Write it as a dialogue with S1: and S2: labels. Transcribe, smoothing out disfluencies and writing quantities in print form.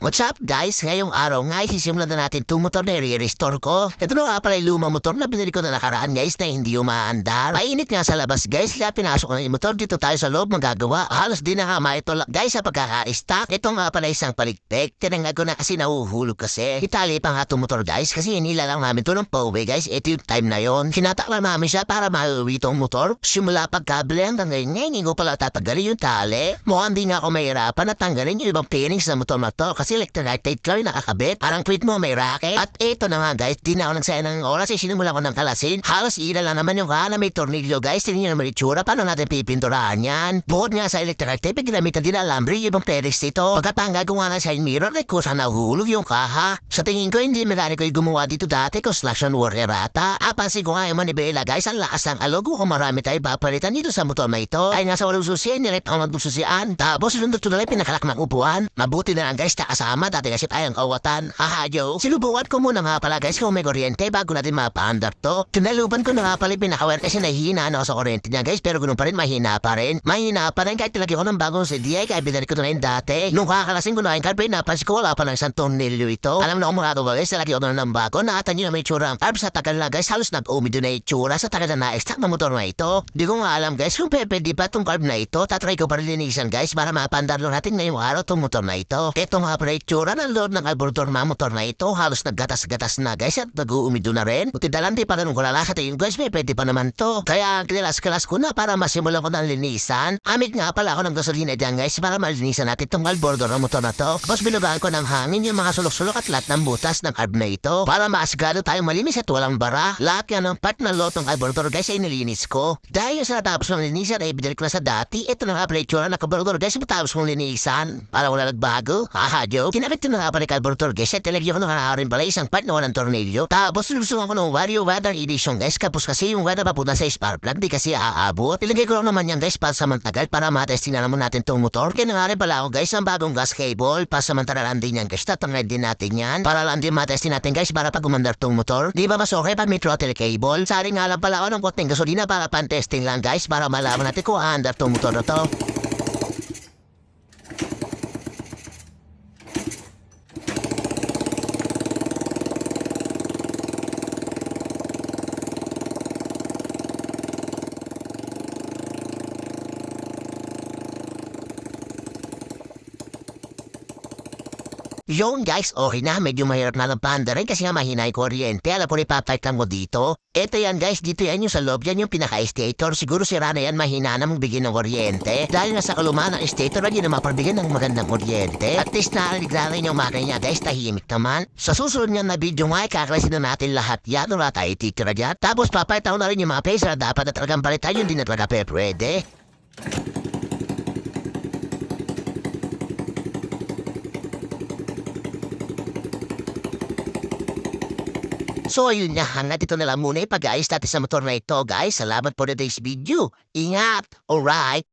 S1: What's up guys? Ngayong araw nga isisimulan na natin itong motor na i-restore ko. Ito na nga pala yung lumang motor na binili ko na nakaraan guys na hindi umaandar. Mainit nga sa labas guys kaya pinasok ko na yung motor dito tayo sa loob magagawa. Halos di na nga maitulak guys sa pagkaka-stock. Ito nga pala isang palikpik. Tinanggal ko na kasi nahuhulog kasi. Itali pa nga itong motor guys kasi hinila lang namin ito ng pauwi guys. Ito yung time na yon. Sinatakla namin siya para mauwi itong motor. Simula pagkabili hanggang ngayon hindi ko pala tatagalin yung tali. Mukhang di nga ako mahirapan na tanggalin yung ibang pairings sa motor na to kasi electrolyte tape lang yung nakakabit. Parang tweet mo may racket. At ito na nga guys, di na ako nagsaya ng oras. Sinimula ko ng kalasin. Halos ila lang naman yung na may tornilyo guys. Tingnan nyo naman itsura. Paano natin pipinturahan yan? Bukod nga sa electrolyte tape, ginamitan din ang alambre yung ibang pairings dito. Pagkatanggal ko nga ng side mirror, ay kusa nahulog yung kaha. Sa tingin ko, hindi mekaniko yung gumawa dito dati. Construction worker ata. Apansin ko nga yung manibela guys. Ang lakas ng alog kung marami tayo papalitan dito sa motor na ito. Ay nasa walang susiyan, nilip ako ng susiyan. Tapos sinundot ko na lang pinakalak ng upuan. Mabuti na lang guys, kasama dati kasi tayong kawatan. Hahayo. Sinubukan ko muna nga pala guys kung may kuryente bago natin mapaandar to. Tinaluban ko na nga pala pinakaware kasi nahihina na ako sa kuryente niya guys pero ganoon pa rin mahina pa rin. Mahina pa rin kahit tilagyan ko ng bagong CDI kaya binalik ko na rin dati. Nung kakalasin ko na yung carb napansin ko wala pa ng isang tornilyo ito. Alam na kung mga ba guys talagyan ko na ng bago. Nakatan nyo na may tsura ang carb sa tagal na guys halos nag-umido na yung tsura sa tagal na na-extract na motor na ito. Di ko nga alam guys kung pwede pa itong carb na ito. Tatry ko pa rin linisan guys para mapaandar natin ngayong araw itong motor na ito. Ito nga pala itsura ng load ng carburetor ng motor na ito. Halos naggatas-gatas na guys at nag-uumido na rin. Buti dalanti pa ganun ko lalakit yung guys may pwede pa naman to. Kaya kinilas-kilas ko na para masimulan ko ng linisan. Amit nga pala ako ng gasolina dyan guys para malinisan natin itong carburetor ng motor na to. Tapos binugaan ko ng hangin yung mga sulok-sulok at lahat ng butas ng carb na ito. Para maasigado tayong malinis at walang bara. Lahat yan ng part ng load ng carburetor guys ay nilinis ko. Dahil sa natapos ng linisan ay binalik ko na sa dati. Ito na nga pala itsura ng carburetor guys matapos kong linisan. Para wala nagbago. Hahayo. Kinabit ko na nga pala yung carburetor guys at talagyan ko na rin pala isang part na walang tornilyo. Tapos lusugan ko ng Wario Weather Edition guys. Kapos kasi yung weather papunta sa spark plug di kasi aabot. Ilagay ko lang naman yan guys para samantagal para matesting na naman natin tong motor. Kaya nga rin pala ako guys ang bagong gas cable. Pasamantala lang din yan guys. Tatangay din natin yan. Para lang din matesting natin guys para pag umandar tong motor. Di ba mas okay pag may throttle cable? Sari nga lang pala ako ng konting gasolina para pan-testing lang guys. Para malaman natin kung aandar tong motor na to. Yun guys, okay na. Medyo mahirap na lang paanda rin kasi nga mahina yung kuryente. Alam po ni papayt lang mo dito. Ito yan guys, dito yan yung sa loob. Yan yung pinaka-stator. Siguro sira na yan, mahina na magbigay ng kuryente. Dahil nasa kalumaan ng stator, hindi na maparbigay ng magandang kuryente. At least narinig na rin yung makina niya guys, tahimik naman. Sa susunod nga na video nga, kakalasin na natin lahat yan. Wala tayo titira dyan. Tapos papayt na rin yung mga pesa na dapat na talagang palitan yun din na talaga pwede. So yun nga, hanggat ito na lang muna ipag-ayos natin sa motor na ito guys. Salamat for today's video. Ingat! Alright!